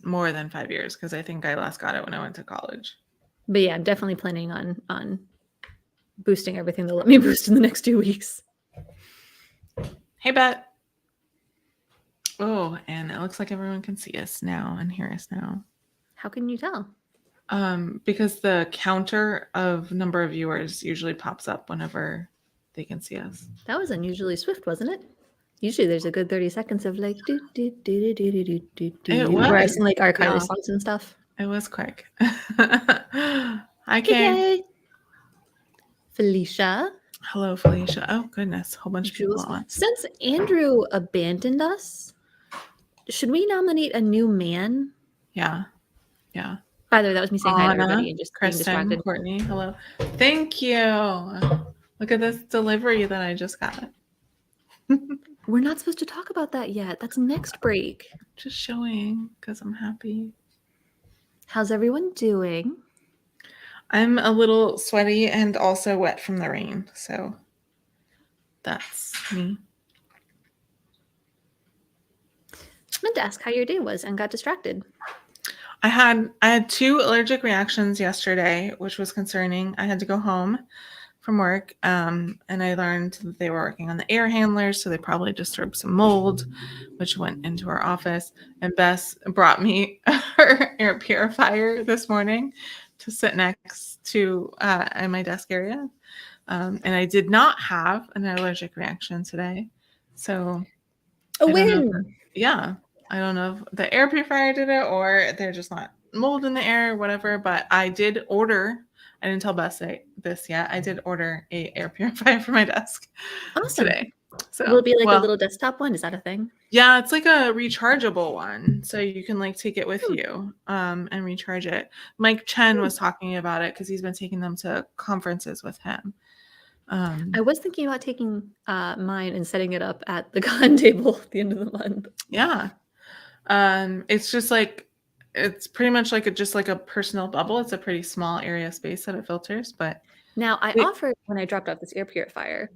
more than 5 years because I think I last got it when I went to college. But yeah, I'm definitely planning on boosting everything they'll let me boost in the next 2 weeks. Hey, Bet. Oh, and it looks like everyone can see us now and hear us now. How can you tell? Because the counter of number of viewers usually pops up whenever they can see us. That was unusually swift, wasn't it? Usually there's a good 30 seconds of like do do do do do do do do where I sing like our Kylie songs and stuff. It was quick. Hi, Kay. Hey, Felicia. Hello, Felicia. Oh, goodness. A whole bunch of people at once. Since Andrew abandoned us, should we nominate a new man? Yeah. Yeah. By the way, that was me saying hi to everybody and just Kristen, being distracted. Courtney, hello. Thank you. Look at this delivery that I just got. We're not supposed to talk about that yet. That's next break. Just showing because I'm happy. How's everyone doing? I'm a little sweaty and also wet from the rain, so that's me. I meant to ask how your day was and got distracted. I had 2 allergic reactions yesterday, which was concerning. I had to go home from work, and I learned that they were working on the air handlers, so they probably disturbed some mold, which went into our office. And Bess brought me her air purifier this morning to sit next to in my desk area, and I did not have an allergic reaction today. So a win. I don't know if the air purifier did it or they're just not mold in the air or whatever, but I did order. I didn't tell Bess this yet. I did order a air purifier for my desk today. So will it be like a little desktop one? Is that a thing? Yeah, it's like a rechargeable one. So you can like take it with you and recharge it. Mike Chen was talking about it because he's been taking them to conferences with him. I was thinking about taking mine and setting it up at the con table at the end of the month. Yeah. It's just like, it's pretty much like just like a personal bubble. It's a pretty small area of space that it filters. But now I offered when I dropped off this air purifier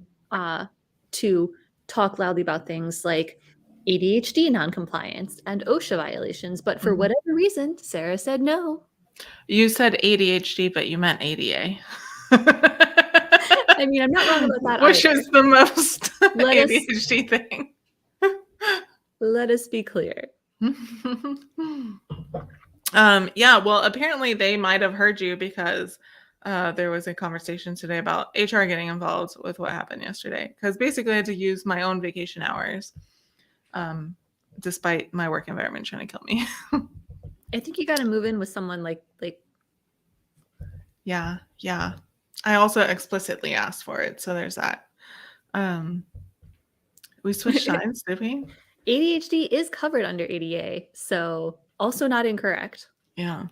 to talk loudly about things like ADHD noncompliance and OSHA violations, but for whatever reason, Sarah said no. You said ADHD, but you meant ADA. I mean, I'm not wrong about that. Which is the most ADHD thing. Let us be clear. Yeah, well, apparently they might have heard you because there was a conversation today about HR getting involved with what happened yesterday. Because basically I had to use my own vacation hours despite my work environment trying to kill me. I think you got to move in with someone like. Yeah. I also explicitly asked for it, so there's that. We switched times, did we? ADHD is covered under ADA, so also not incorrect. Yeah.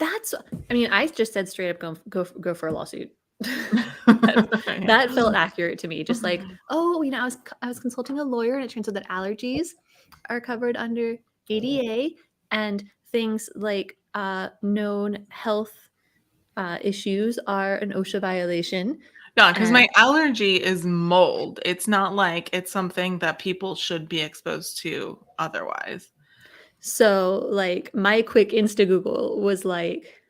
I mean, I just said straight up go for a lawsuit. that felt accurate to me. Just like, oh, I was consulting a lawyer and it turns out that allergies are covered under ADA and things like known health issues are an OSHA violation. Yeah, because my allergy is mold. It's not like it's something that people should be exposed to otherwise. So, like, my quick Insta Google was like,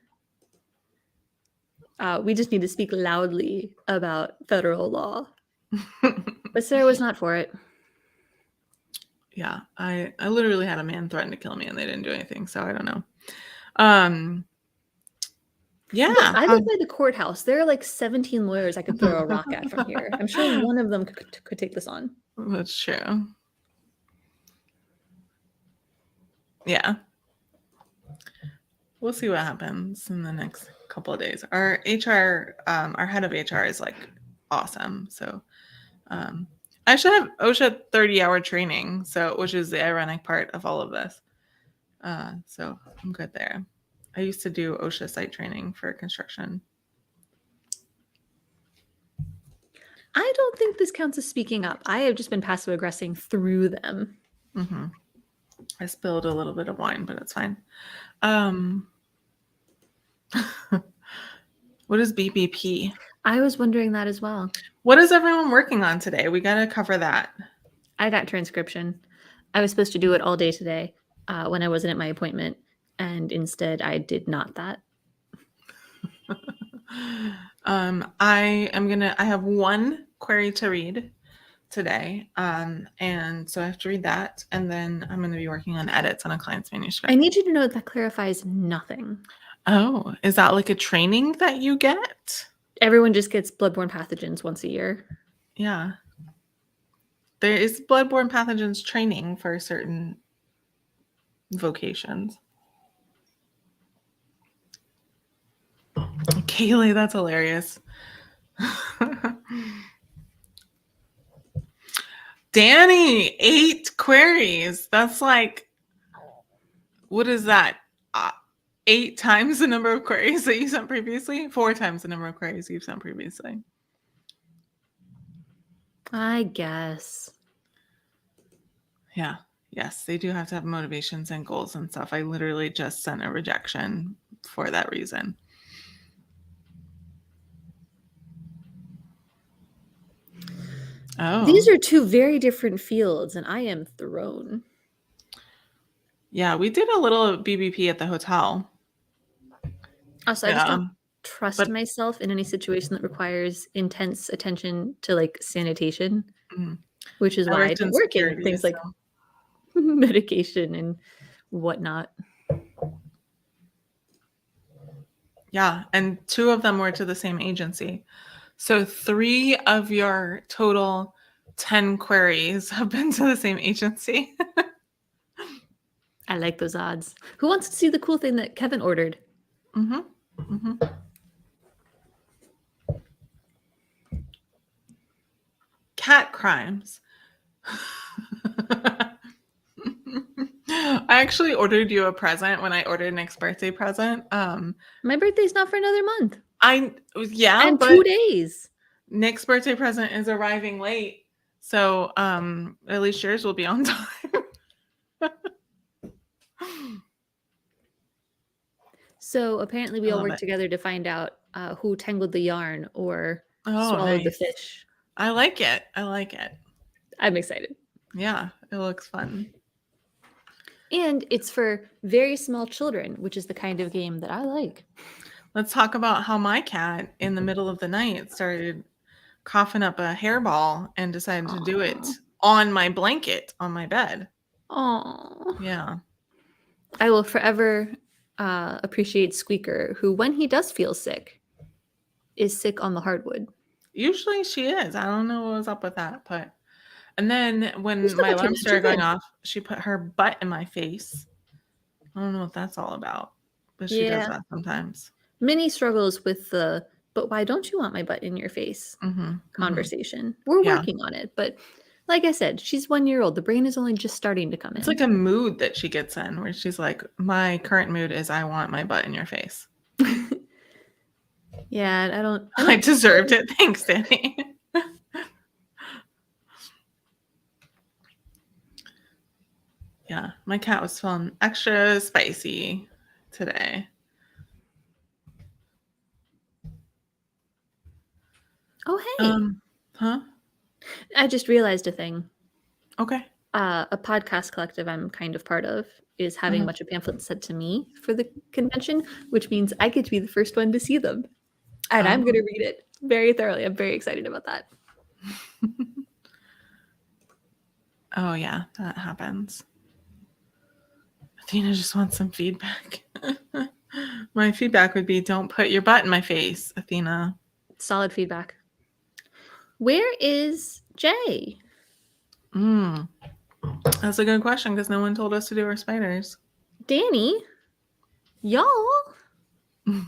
we just need to speak loudly about federal law. But Sarah was not for it. Yeah, I literally had a man threaten to kill me and they didn't do anything, so I don't know. Yeah. Look, I live by the courthouse. There are like 17 lawyers I could throw a rock at from here. I'm sure one of them could take this on. That's true. Yeah. We'll see what happens in the next couple of days. Our HR, our head of HR is like awesome. So I should have OSHA 30-hour training, which is the ironic part of all of this. So I'm good there. I used to do OSHA site training for construction. I don't think this counts as speaking up. I have just been passive aggressing through them. Mm-hmm. I spilled a little bit of wine, but it's fine. What is BBP? I was wondering that as well. What is everyone working on today? We got to cover that. I got transcription. I was supposed to do it all day today when I wasn't at my appointment, and instead I did not that. I have one query to read today. And so I have to read that, and then I'm going to be working on edits on a client's manuscript. I need you to know that clarifies nothing. Oh, is that like a training that you get? Everyone just gets bloodborne pathogens once a year. Yeah. There is bloodborne pathogens training for certain vocations. Kaylee, that's hilarious. Danny, 8 queries. That's like, what is that? 8 times the number of queries that you sent previously? 4 times the number of queries you've sent previously. I guess. Yeah. Yes, they do have to have motivations and goals and stuff. I literally just sent a rejection for that reason. Oh. These are 2 very different fields, and I am thrown. Yeah, we did a little BBP at the hotel. Also, I just don't trust myself in any situation that requires intense attention to like sanitation, which is why I don't work in things like medication and whatnot. Yeah, and 2 of them were to the same agency. So 3 of your total 10 queries have been to the same agency. I like those odds. Who wants to see the cool thing that Kevin ordered? Cat crimes. I actually ordered you a present when I ordered Nick's birthday present. My birthday's not for another month. And but 2 days. Nick's birthday present is arriving late, so at least yours will be on time. So apparently we all worked together to find out who tangled the yarn or swallowed the fish. I like it. I like it. I'm excited. Yeah, it looks fun. And it's for very small children, which is the kind of game that I like. Let's talk about how my cat in the middle of the night started coughing up a hairball and decided to do it on my blanket on my bed. Oh. Yeah. I will forever appreciate Squeaker, who, when he does feel sick, is sick on the hardwood. Usually she is. I don't know what was up with that, but... And then when my alarm started going off, she put her butt in my face. I don't know what that's all about, but she does that sometimes. Minnie struggles with the, but why don't you want my butt in your face conversation. We're working on it, but like I said, she's 1 year old. The brain is only just starting to come in. It's like a mood that she gets in where she's like, my current mood is I want my butt in your face. Yeah, I don't I deserved it. Thanks, Danny. Yeah, my cat was feeling extra spicy today. Oh, hey. I just realized a thing. Okay. A podcast collective I'm kind of part of is having a bunch of pamphlets sent to me for the convention, which means I get to be the first one to see them. And I'm going to read it very thoroughly. I'm very excited about that. Oh, yeah, that happens. Athena just wants some feedback. My feedback would be, don't put your butt in my face, Athena. Solid feedback. Where is Jay? That's a good question because no one told us to do our spiders. Danny? Y'all? What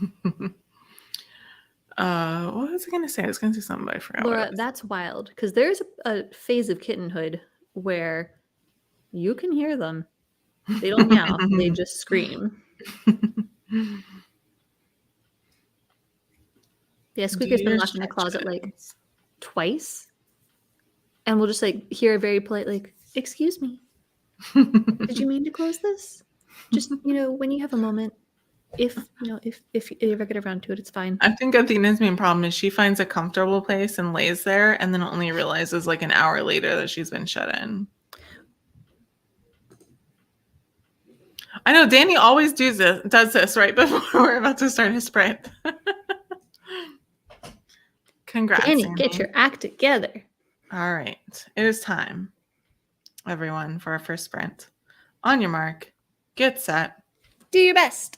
was I going to say? I was going to say something, but I forgot. Laura, that's wild because there's a phase of kittenhood where you can hear them. They don't meow, they just scream. Yeah, Squeaker's been locked in the closet like twice. And we'll just like hear a very polite, like, excuse me. Did you mean to close this? Just, when you have a moment, if you ever get around to it, it's fine. I think Athena's main problem is she finds a comfortable place and lays there and then only realizes like an hour later that she's been shut in. I know Danny always does this right before we're about to start his sprint. Congrats, Danny, Danny. get your act together. All right. It is time, everyone, for our first sprint. On your mark, get set. Do your best.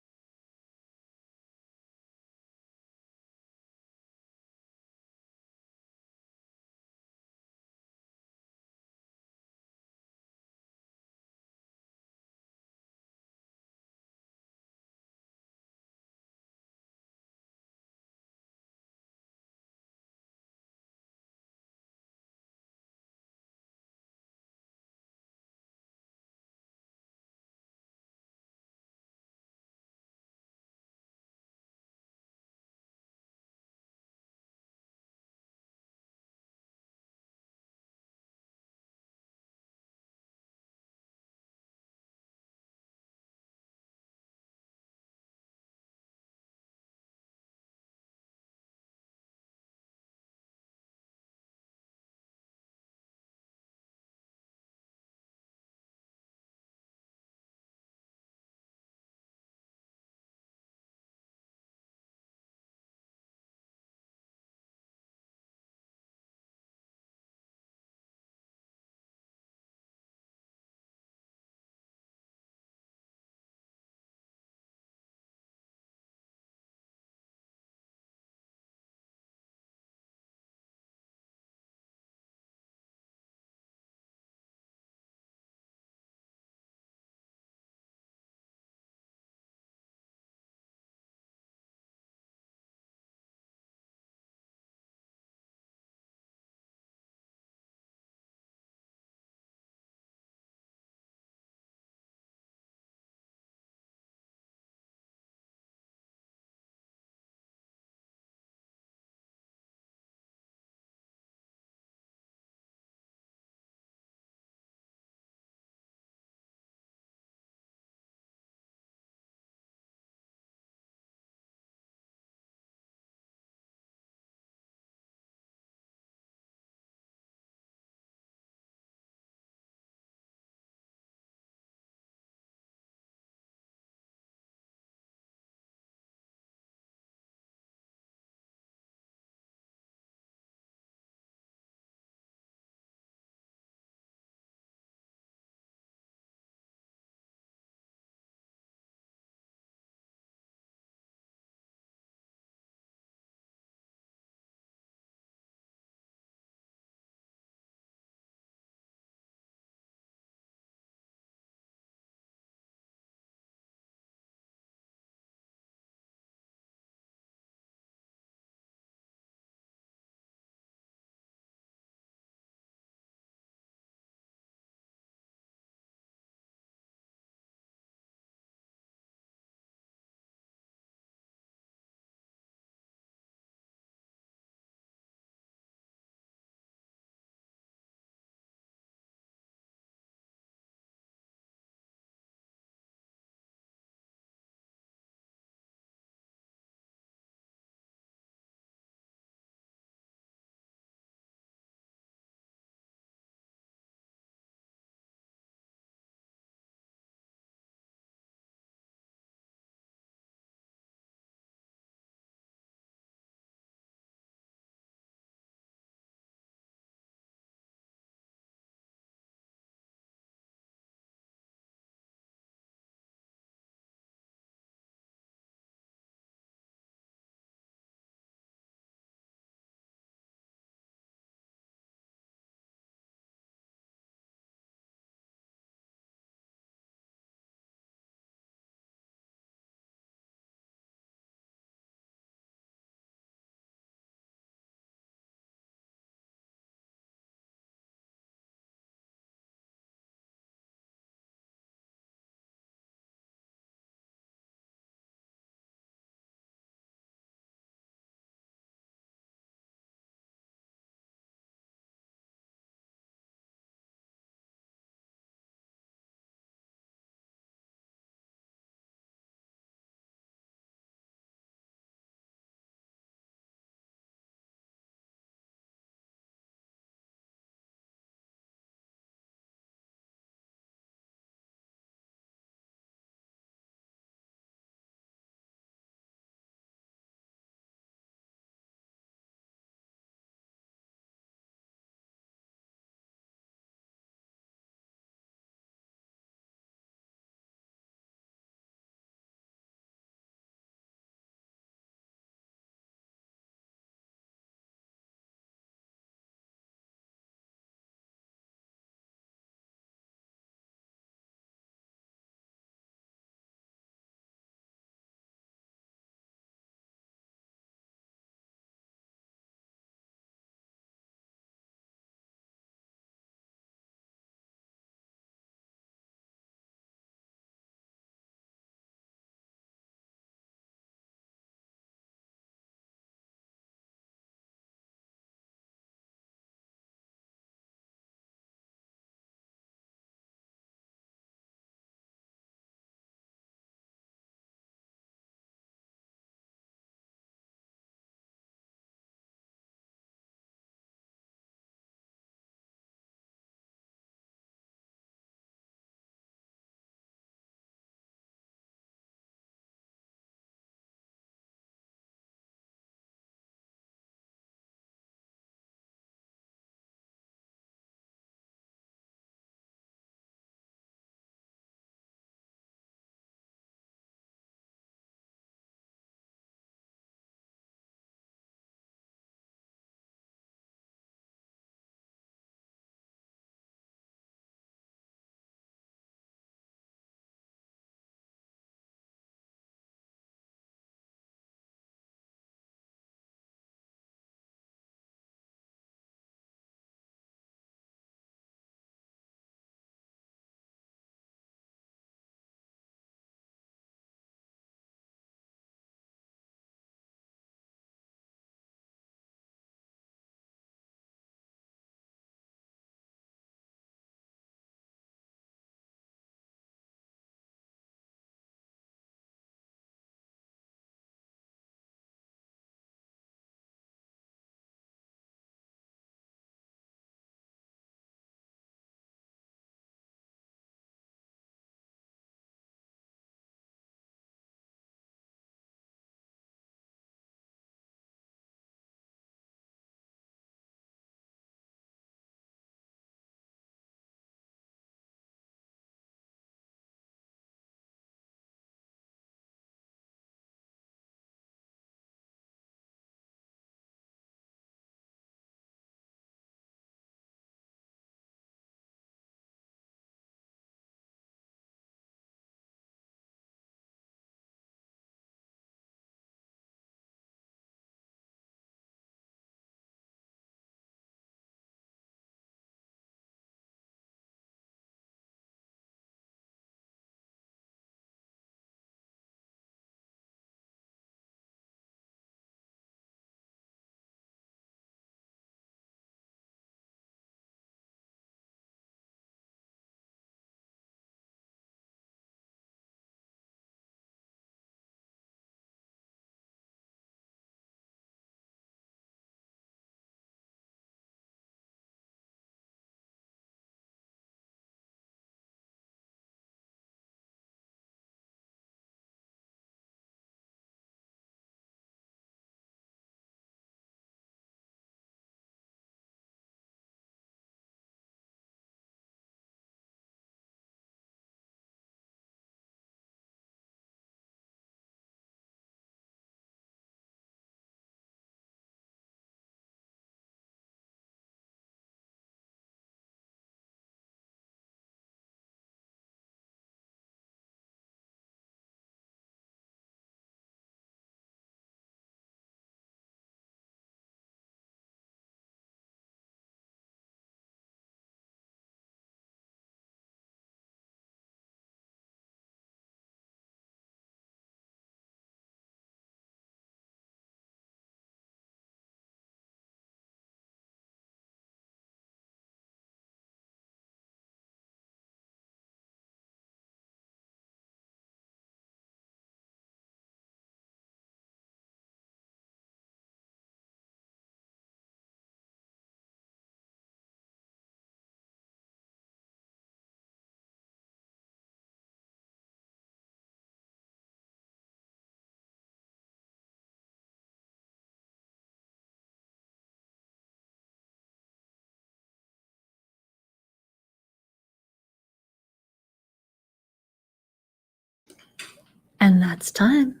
And that's time.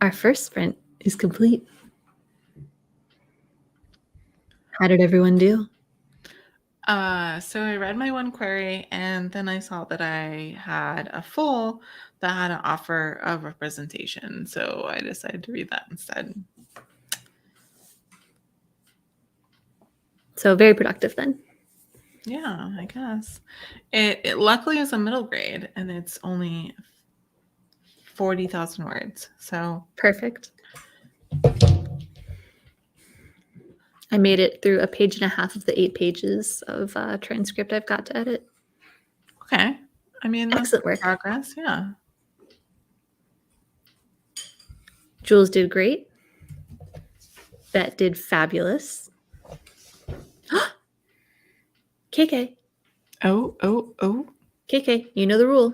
Our first sprint is complete. How did everyone do? So I read my one query and then I saw that I had a full that had an offer of representation. So I decided to read that instead. So very productive then. Yeah, I guess. It luckily is a middle grade and it's only 40,000 words. So perfect. I made it through a page and a half of the 8 pages of transcript I've got to edit. Okay. I mean, that's excellent work. Progress, yeah. Jules did great. Bet did fabulous. KK. Oh. KK, you know the rule.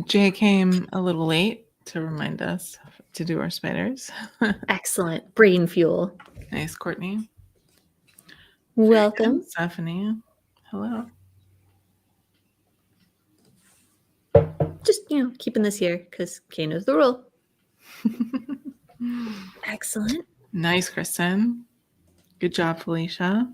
Jay came a little late to remind us to do our spiders. Excellent. Brain fuel. Nice, Courtney. Welcome. And Stephanie. Hello. Just, keeping this here because Kay knows the rule. Excellent. Nice, Kristen. Good job, Felicia.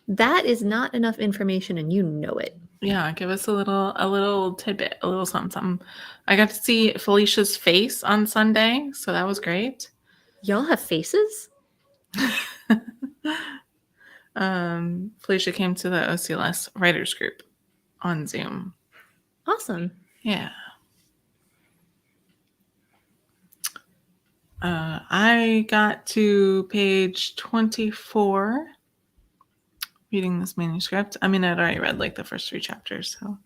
That is not enough information and you know it. Yeah, give us a little tidbit, a little something. I got to see Felicia's face on Sunday, so that was great. Y'all have faces? Felicia came to the OCLS writers group on Zoom. Awesome. Yeah. I got to page 24 reading this manuscript. I mean, I'd already read like the first 3 chapters, so.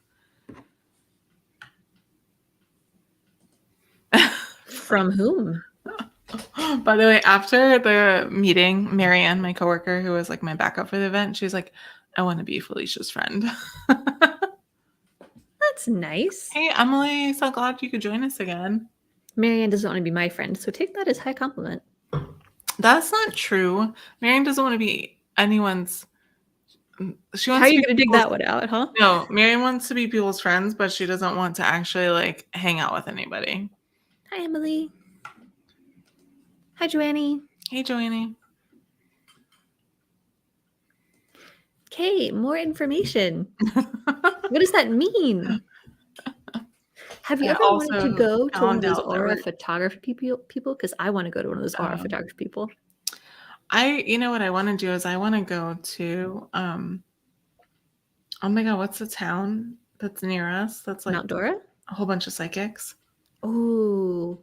From whom? By the way, after the meeting, Marianne, my coworker, who was like my backup for the event, she was like, I want to be Felicia's friend. That's nice. Hey, Emily, so glad you could join us again. Marianne doesn't want to be my friend, so take that as high compliment. That's not true. Marianne doesn't want to be anyone's. She wants How are you going to dig that one out, huh? No, Marianne wants to be people's friends, but she doesn't want to actually like hang out with anybody. Hi, Emily. Hi, Joannie. Hey, Joannie. Okay, more information. What does that mean? Have you ever wanted to go to one of those aura photography people? Because I want to go to one of those aura photography people. You know what I want to do is I want to go to, oh my God, what's the town that's near us? That's like Mount Dora? A whole bunch of psychics. Ooh.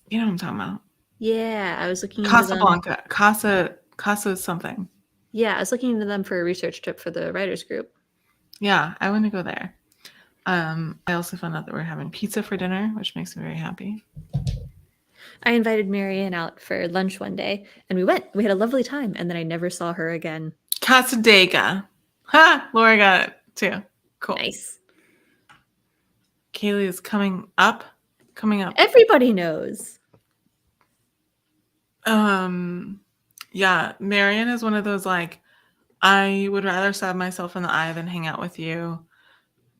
You know what I'm talking about? Yeah, I was looking Casablanca. Casa something. Yeah, I was looking into them for a research trip for the writers group. Yeah, I want to go there. I also found out that we're having pizza for dinner, which makes me very happy. I invited Marianne out for lunch one day, and we went. We had a lovely time, and then I never saw her again. Casadega. Ha! Laura got it, too. Cool. Nice. Kaylee is coming up. Everybody knows. Yeah, Marianne is one of those, like, I would rather stab myself in the eye than hang out with you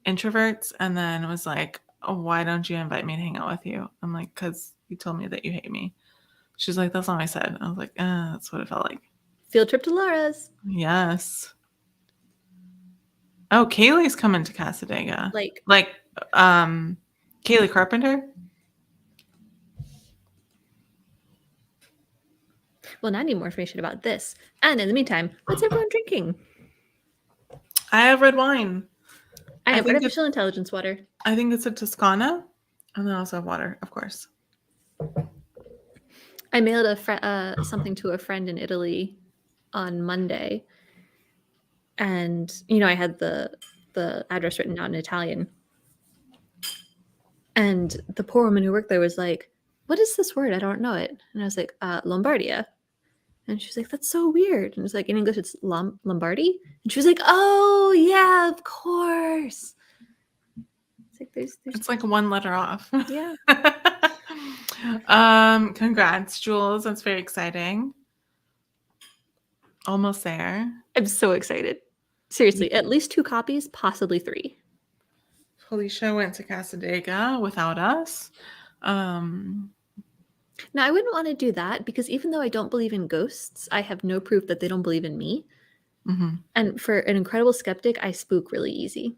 introverts, and then was like, oh, why don't you invite me to hang out with you? I'm like, because you told me that you hate me. She's like, that's not what I said. I was like, that's what it felt like. Field trip to Laura's. Yes. Oh, Kaylee's coming to Casadega. Like Kaylee Carpenter. Well, now I need more information about this. And in the meantime, what's everyone drinking? I have red wine. I have artificial intelligence water. I think it's a Toscana. And then I also have water, of course. I mailed something to a friend in Italy on Monday. And, I had the address written out in Italian. And the poor woman who worked there was like, what is this word? I don't know it. And I was like, Lombardia. And she's like, that's so weird. And it's like, in English, it's Lombardy. And she was like, oh, yeah, of course. It's like, there's it's like one letter off. Yeah. Congrats, Jules. That's very exciting. Almost there. I'm so excited. Seriously, at least 2 copies, possibly 3. Felicia went to Casadega without us. Now, I wouldn't want to do that because even though I don't believe in ghosts, I have no proof that they don't believe in me. Mhm. And for an incredible skeptic, I spook really easy.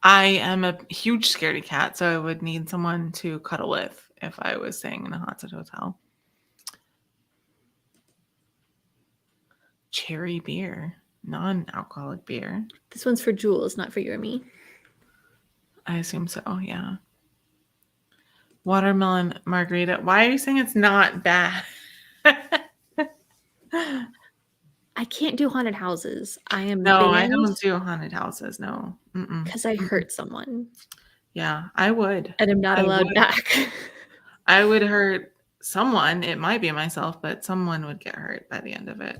I am a huge scaredy cat, so I would need someone to cuddle with if I was staying in a haunted hotel. Cherry beer, non-alcoholic beer. This one's for Jules, not for you or me. I assume so, yeah. Watermelon margarita. Why are you saying it's not bad? I can't do haunted houses. I am No, I banned don't do haunted houses. No. because I hurt someone Yeah, I would. and I'm not I allowed would. back. I would hurt someone. It might be myself, but someone would get hurt by the end of it.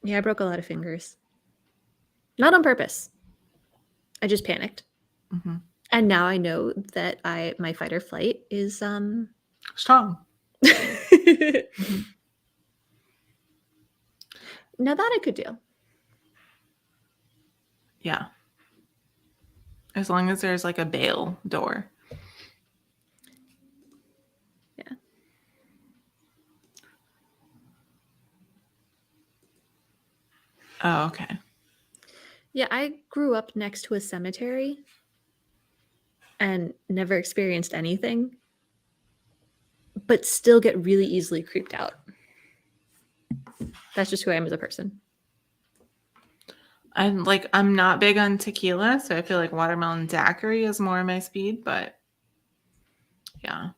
Yeah, I broke a lot of fingers. Not on purpose. I just panicked. Mm-hmm. And now I know that my fight or flight is Strong. Mm-hmm. Now that I could do. Yeah. As long as there's like a bail door. Yeah. Oh, okay. Yeah, I grew up next to a cemetery and never experienced anything, but still get really easily creeped out. That's just who I am as a person. I'm not big on tequila, so I feel like watermelon daiquiri is more my speed, but yeah.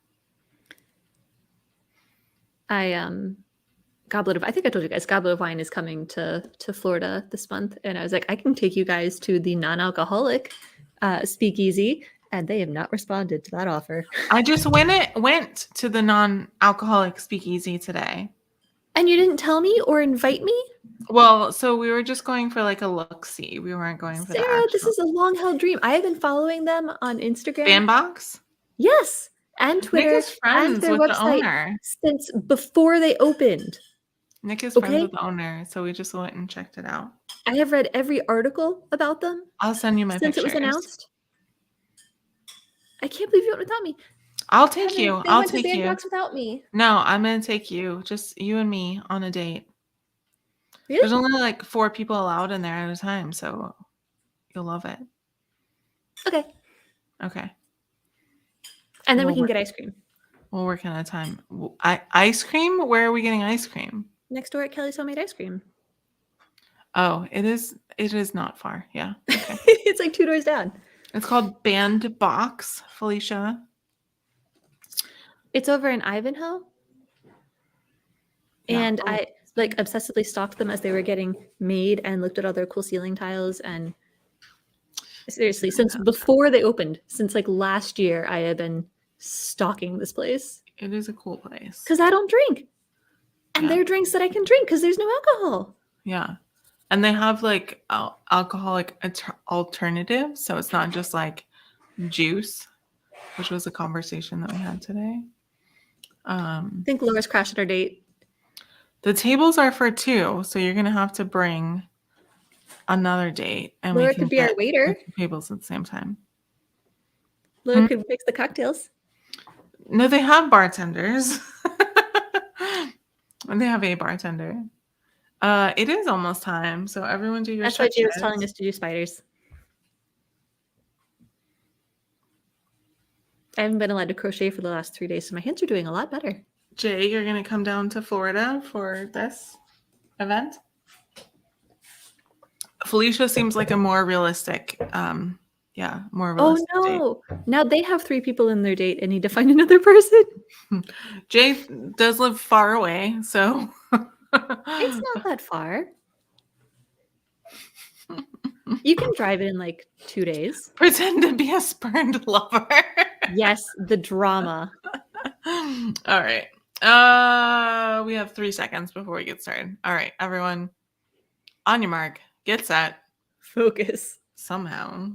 I I think I told you guys Goblet of Wine is coming to Florida this month, and I was like, I can take you guys to the non-alcoholic speakeasy, and they have not responded to that offer. I just went to the non-alcoholic speakeasy today. And you didn't tell me or invite me? Well, so we were just going for like a look-see. We weren't going for the Sarah, this actual is a long-held dream. I have been following them on Instagram. Bandbox. Yes, and Nick Twitter is and friends their with the website owner. since before they opened. Nick is friends Okay? with the owner, so we just went and checked it out. I have read every article about them I'll send you my since it was pictures. announced. I can't believe you went without me. I'll take Heaven, you. they I'll went to take you. Bandbox without me. No, I'm gonna take you. Just you and me on a date. Really? There's only like 4 people allowed in there at a time, so you'll love it. Okay. Okay. And then we can get ice cream. We'll work on a time. Ice cream? Where are we getting ice cream? Next door at Kelly's Homemade Ice Cream. Oh, it is not far. Yeah. Okay. It's like 2 doors down. It's called Bandbox, Felicia. It's over in Ivanhoe. Yeah. And I like obsessively stalked them as they were getting made and looked at all their cool ceiling tiles. And seriously, since before they opened, since like last year, I have been stalking this place. It is a cool place. Because I don't drink. And Yeah. there are drinks that I can drink because there's no alcohol. Yeah. And they have like alcoholic alternatives. So it's not just like juice, which was a conversation that we had today. I think Laura's crashed our date. The tables are for 2, so you're gonna have to bring another date, and Laura we can could be our get waiter. 2 tables at the same time. Laura could fix the cocktails. No, they have bartenders. They have a bartender. It is almost time, so everyone do your That's why Jay was stretches. telling us to do spiders. I haven't been allowed to crochet for the last 3 days, so my hands are doing a lot better. Jay, you're gonna come down to Florida for this event? Felicia seems like a more realistic, more realistic Oh no! Now they have 3 people in their date and need to find another person. Jay does live far away, so It's not that far. You can drive it in like 2 days. Pretend to be a spurned lover. Yes, the drama. All right. We have 3 seconds before we get started. All right, everyone. On your mark. Get set. Focus. Somehow.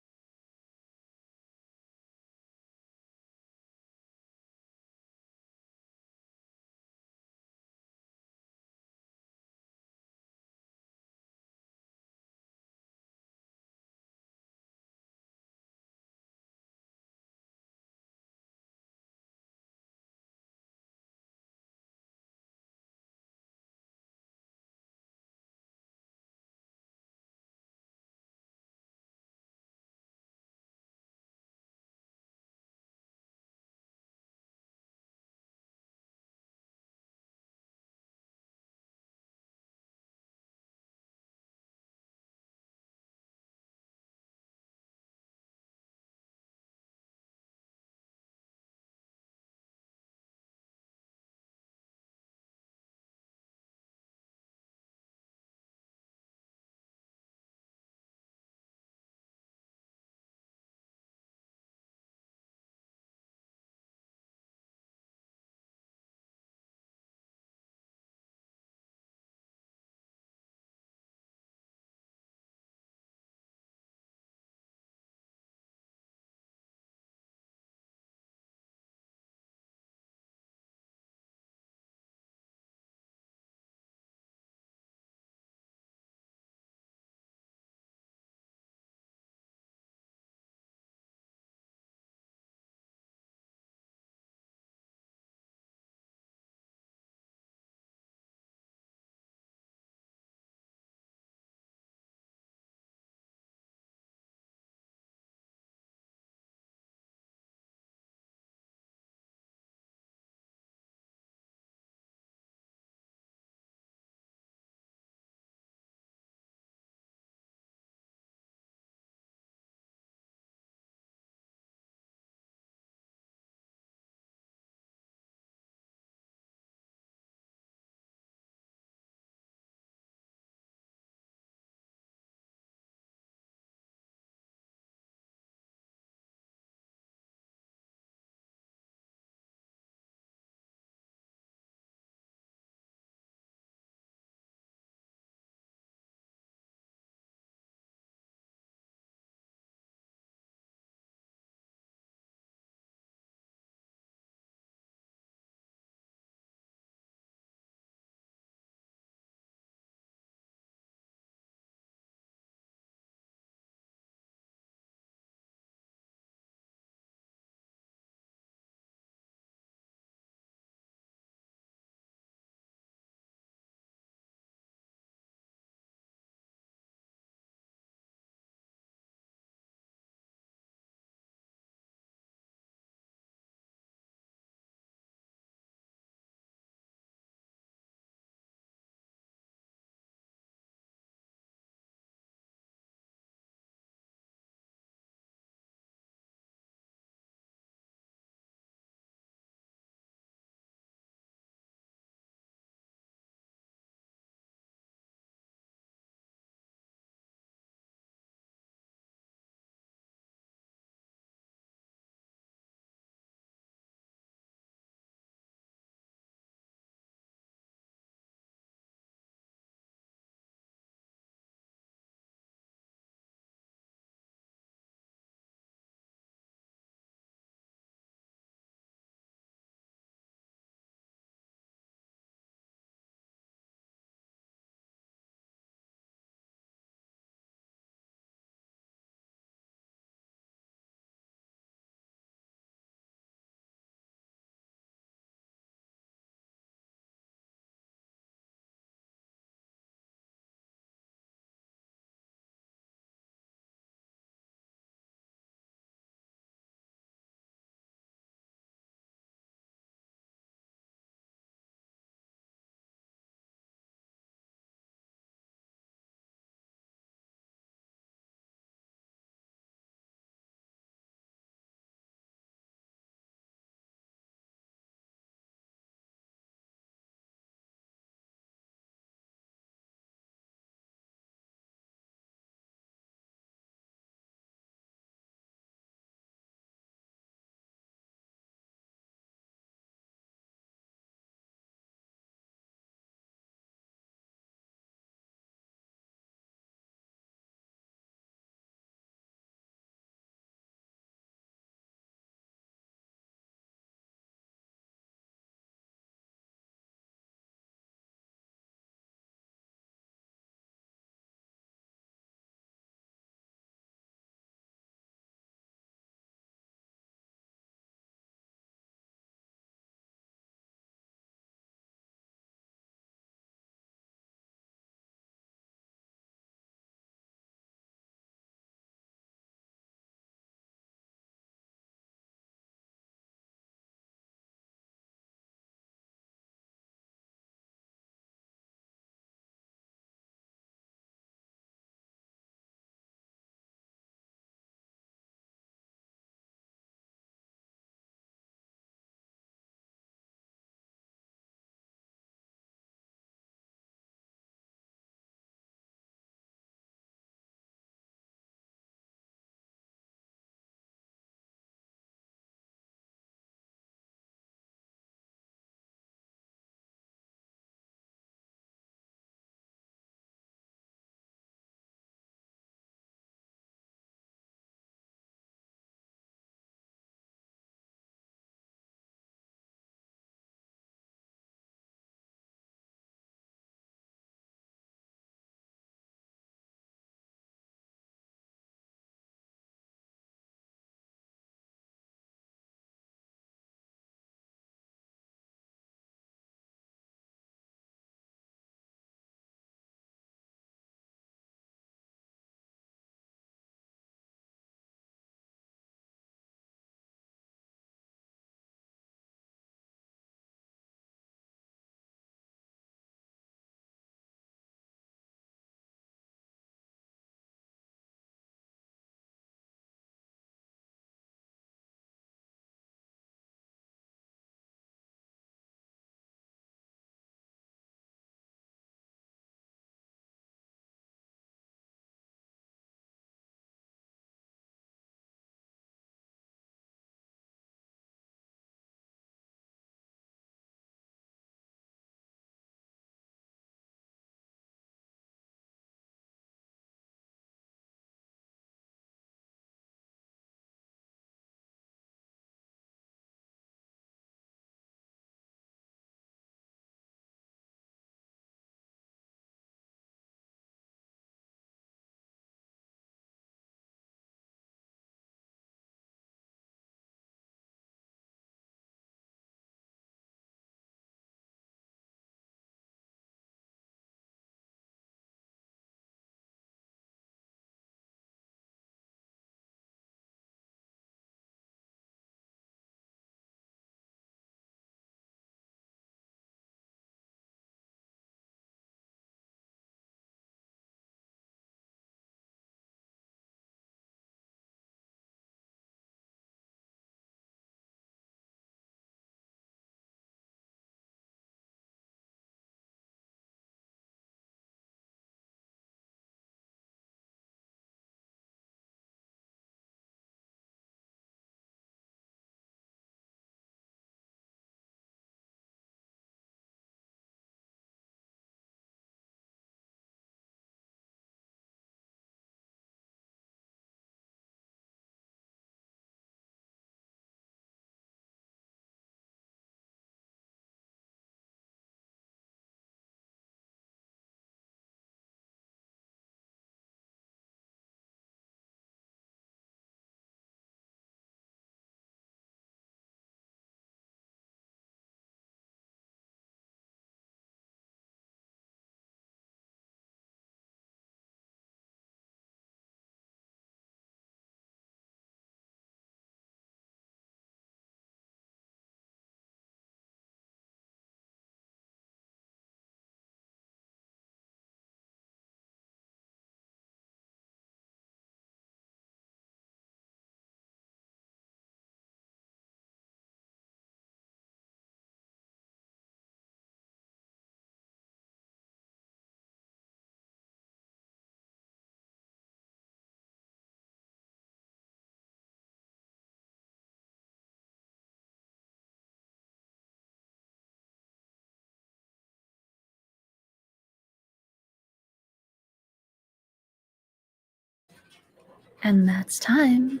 And that's time.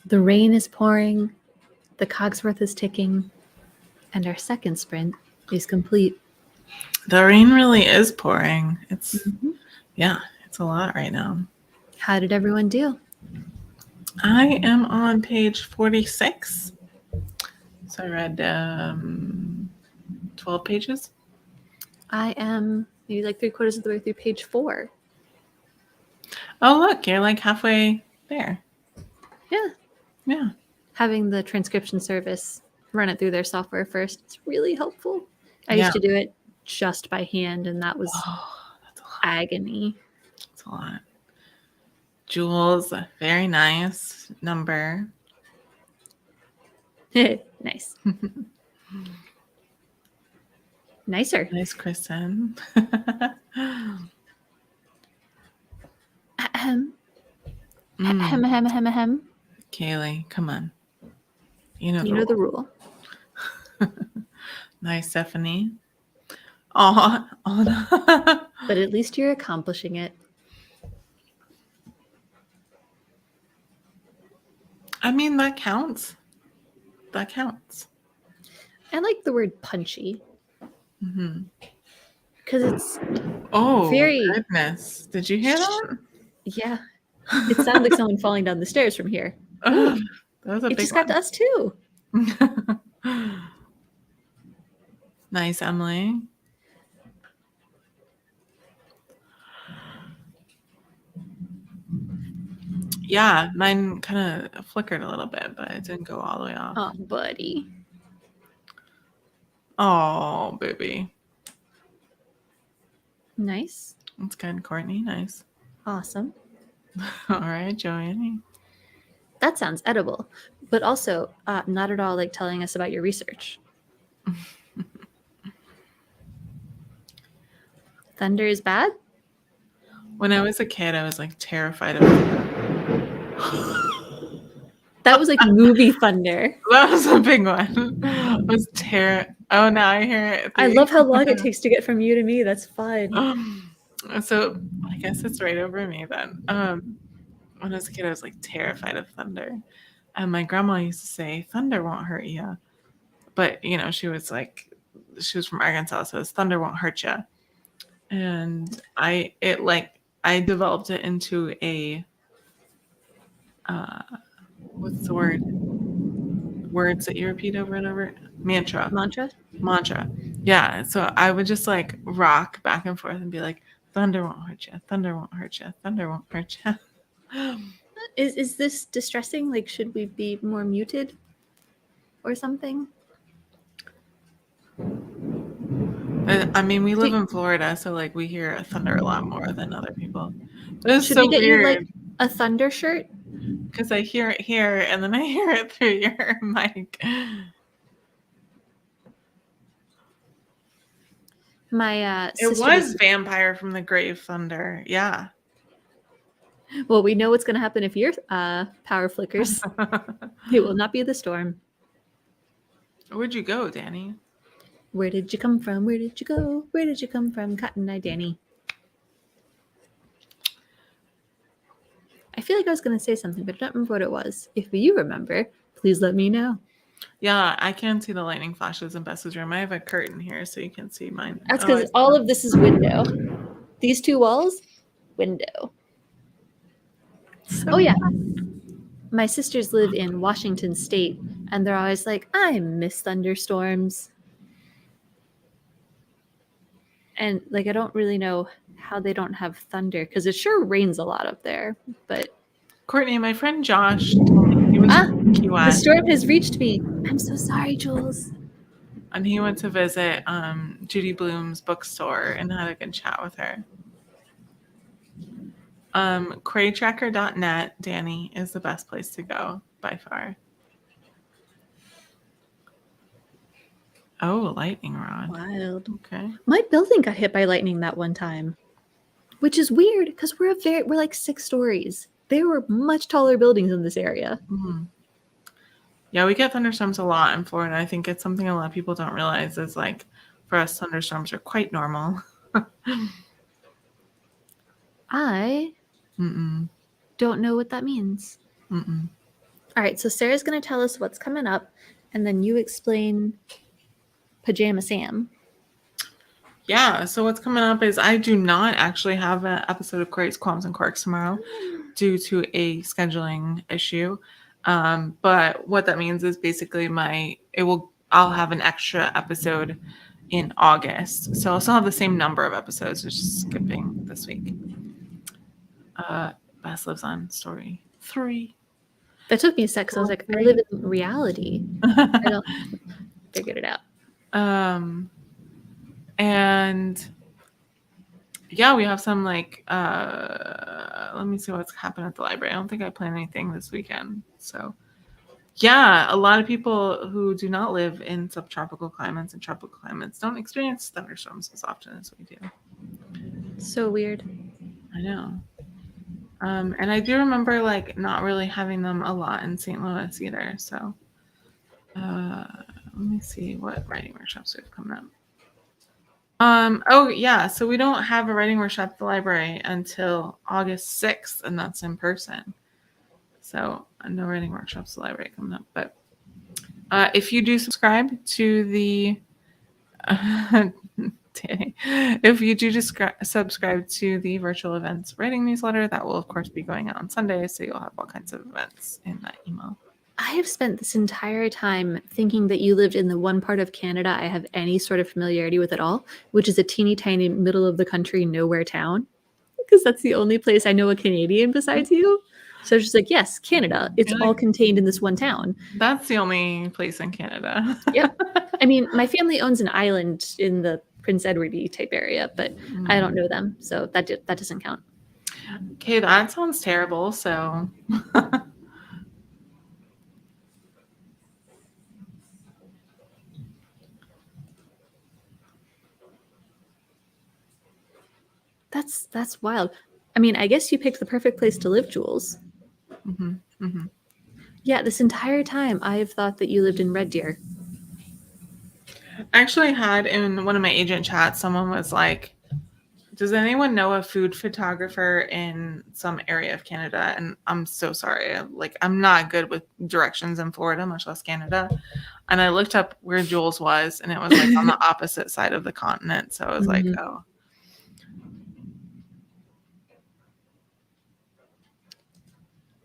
The rain is pouring, the Cogsworth is ticking, and our second sprint is complete. The rain really is pouring. It's a lot right now. How did everyone do? I am on page 46. So I read 12 pages. I am maybe like 3/4 of the way through page 4. Oh, look, you're like halfway there. Yeah. Having the transcription service run it through their software first, it's really helpful. I used to do it just by hand, and that was that's a lot. agony. That's a lot. Jules, very nice number. Nice. Nicer. Nice, Kristen. Ahem. Ahem, ahem, ahem, ahem. Kaylee, come on. You know the rule. Nice, Stephanie. Oh, no. But at least you're accomplishing it. I mean, that counts. That counts. I like the word punchy. Because it's very... goodness. Did you hear that? Yeah. It sounds like someone falling down the stairs from here. That was a it big just one. got to us too. Nice, Emily. Yeah, mine kind of flickered a little bit, but it didn't go all the way off. Oh, buddy. Oh, baby. Nice. That's good, Courtney. Nice. Awesome. All right, Joanne. That sounds edible, but also not at all like telling us about your research. Thunder is bad? When I was a kid, I was like terrified of That was like movie thunder. That was a big one. It was Oh, now I hear it. I love how long it takes to get from you to me. That's fun. So I guess it's right over me then. When I was a kid, I was like terrified of thunder. And my grandma used to say, thunder won't hurt you. But, you know, she was from Arkansas, so thunder won't hurt you. And I developed it into a, what's the word? Words that you repeat over and over? Mantra. Yeah. So I would just like rock back and forth and be like, thunder won't hurt you. Thunder won't hurt you. Thunder won't hurt you. Is this distressing? Like, should we be more muted or something? I mean, we live in Florida, so like we hear thunder a lot more than other people. Should we get you like a thunder shirt? Because I hear it here and then I hear it through your mic. My it was Vampire from the Grave Thunder. Yeah. Well, we know what's going to happen if your power flickers. It will not be the storm. Where'd you go, Danny? Where did you come from? Where did you go? Where did you come from, Cotton Eye Danny? I feel like I was going to say something, but I don't remember what it was. If you remember, please let me know. Yeah, I can see the lightning flashes in Bess's room. I have a curtain here so you can see mine. That's because all of this is window. These two walls, window. So yeah. My sisters live in Washington State, and they're always like, I miss thunderstorms. And like, I don't really know how they don't have thunder, because it sure rains a lot up there. But Courtney, my friend Josh told me he was from Key West. The storm has reached me. I'm so sorry, Jules. And he went to visit Judy Bloom's bookstore and had a good chat with her. Craytracker.net, Danny, is the best place to go by far. Oh, lightning rod. Wild. Okay. My building got hit by lightning that one time, which is weird because we're like 6 stories. There were much taller buildings in this area. Mm-hmm. Yeah, we get thunderstorms a lot in Florida. I think it's something a lot of people don't realize is like, for us, thunderstorms are quite normal. don't know what that means. Mm-mm. All right, so Sarah's going to tell us what's coming up, and then you explain Pajama Sam. Yeah, so what's coming up is I do not actually have an episode of Queries, Qualms, and Quirks tomorrow due to a scheduling issue. But what that means is basically I'll have an extra episode in August. So I'll still have the same number of episodes, just skipping this week. Bess lives on story 3. That took me a sec, because I was like, I live in reality. I don't figured it out. And yeah, we have some let me see what's happened at the library. I don't think I plan anything this weekend. So yeah, a lot of people who do not live in subtropical climates and tropical climates don't experience thunderstorms as often as we do. So weird. I know. And I do remember not really having them a lot in St. Louis either. So let me see what writing workshops we have coming up. Oh yeah, so we don't have a writing workshop at the library until August 6th, and that's in person. So no writing workshops at the library coming up. But if you do subscribe to the subscribe to the virtual events writing newsletter, that will of course be going out on Sundays, so you'll have all kinds of events in that email. I have spent this entire time thinking that you lived in the one part of Canada I have any sort of familiarity with at all, which is a teeny tiny middle of the country nowhere town, because that's the only place I know a Canadian besides you. So it's just like, yes, Canada. It's all contained in this one town. That's the only place in Canada. Yep. I mean, my family owns an island in the Prince Edward-y type area, but I don't know them, so that doesn't count. Okay, that sounds terrible. So that's wild. I mean, I guess you picked the perfect place to live, Jules. Mm-hmm. Mm-hmm. Yeah, this entire time I've thought that you lived in Red Deer. I actually had in one of my agent chats, someone was like, does anyone know a food photographer in some area of Canada? And I'm so sorry. I'm not good with directions in Florida, much less Canada. And I looked up where Jules was, and it was on the opposite side of the continent. So I was like, oh.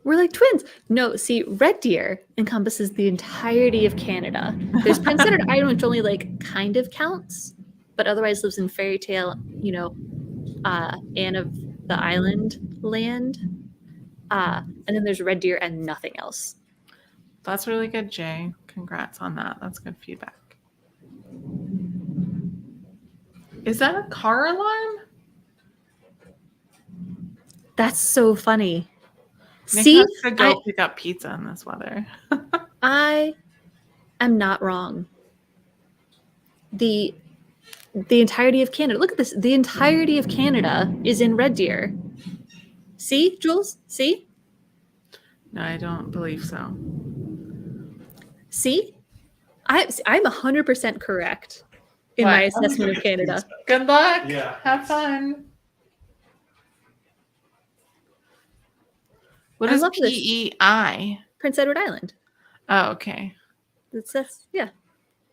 We're like twins. No, see, Red Deer encompasses the entirety of Canada. There's Prince Edward Island, which only kind of counts, but otherwise lives in fairy tale, Anne of the Island land. And then there's Red Deer and nothing else. That's really good, Jay. Congrats on that. That's good feedback. Is that a car alarm? That's so funny. Nick has to go pick up pizza in this weather. I am not wrong. The entirety of Canada. Look at this. The entirety of Canada is in Red Deer. See, Jules? See? No, I don't believe so. See? I'm 100% correct in my assessment of Canada. Good luck. Yeah. Have fun. What is PEI? Prince Edward Island. Oh, okay. That's yeah.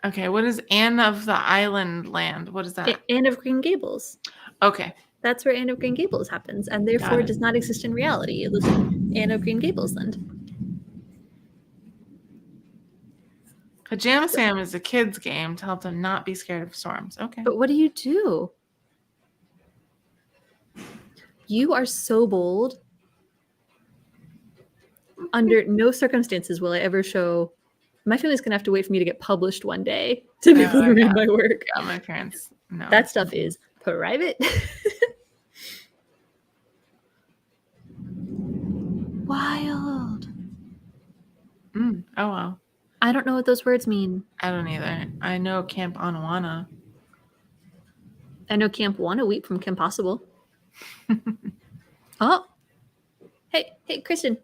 Okay, what is Anne of the Island land? What is that? Anne of Green Gables. Okay. That's where Anne of Green Gables happens, and therefore does not exist in reality. It lives in Anne of Green Gables land. Pajama Sam is a kid's game to help them not be scared of storms. Okay. But what do you do? You are so bold. Under no circumstances will I ever show. My family's gonna have to wait for me to get published one day to be able to read my work. Yeah, my parents. No. That stuff is private. Wild. Oh wow. I don't know what those words mean. I don't either. I know Camp Onawana. I know Camp Wanna Weep from Kim Possible. Oh. Hey, Kristen.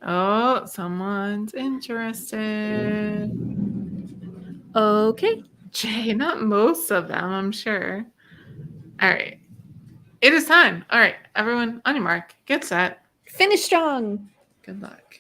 Oh, someone's interested. Okay. Jay, not most of them, I'm sure. All right. It is time. All right, everyone, on your mark, get set, Finish strong. Good luck.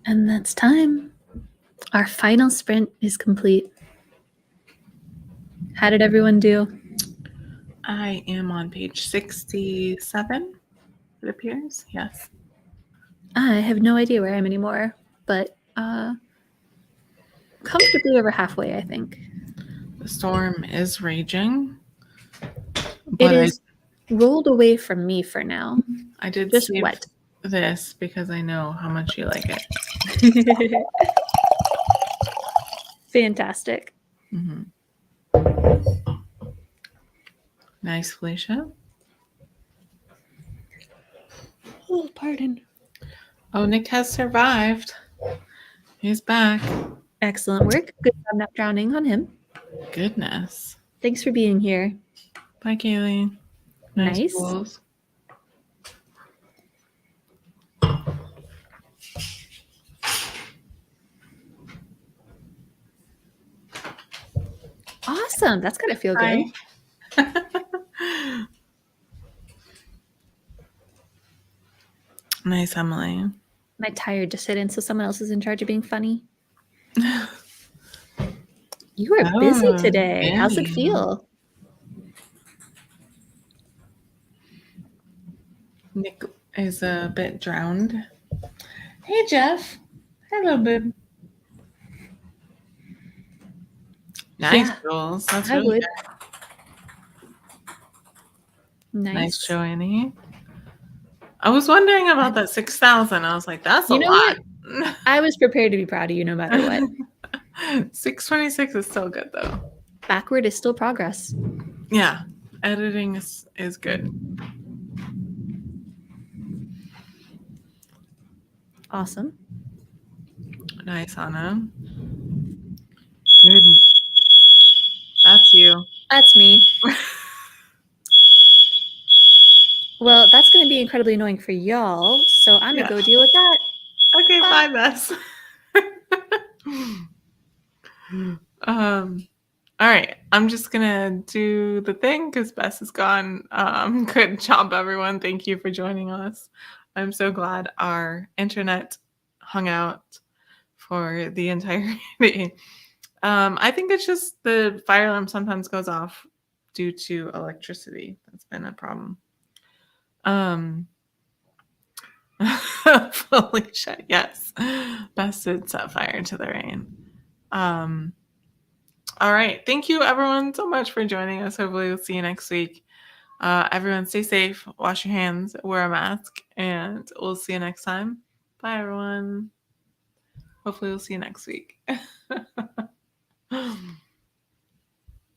And that's time. Our final sprint is complete. How did everyone do? I am on page 67, it appears. Yes. I have no idea where I am anymore, but comfortably over halfway, I think. The storm is raging. It is rolled away from me for now. I did just save wet. this because I know how much you like it. Fantastic. Mm-hmm. Nice, Felicia. Oh, pardon. Oh, Nick has survived. He's back. Excellent work. Good job not drowning on him. Goodness. Thanks for being here. Bye, Kaylee. Nice rules. Awesome. That's gotta feel good. Nice, Emily. Am I tired to sit in so someone else is in charge of being funny? You are busy today. Very. How's it feel? Nick is a bit drowned. Hey, Jeff. Hello, babe. Nice, Jules. That's really good. Nice, Joannie. I was wondering about that 6,000. I was like, that's a lot. What? I was prepared to be proud of you no matter what. 626 is still good, though. Backward is still progress. Yeah. Editing is good. Awesome. Nice, Anna. Good. That's you. That's me. Well, that's going to be incredibly annoying for y'all, so I'm going to go deal with that. Okay, bye, Bess. All right, I'm just gonna do the thing because Bess is gone. Good job, everyone. Thank you for joining us. I'm so glad our internet hung out for the entirety. I think it's just the fire alarm sometimes goes off due to electricity. That's been a problem. Felicia, yes. Bess did set fire to the rain. All right. Thank you, everyone, so much for joining us. Hopefully, we'll see you next week. Everyone, stay safe, wash your hands, wear a mask, and we'll see you next time. Bye, everyone. Hopefully, we'll see you next week.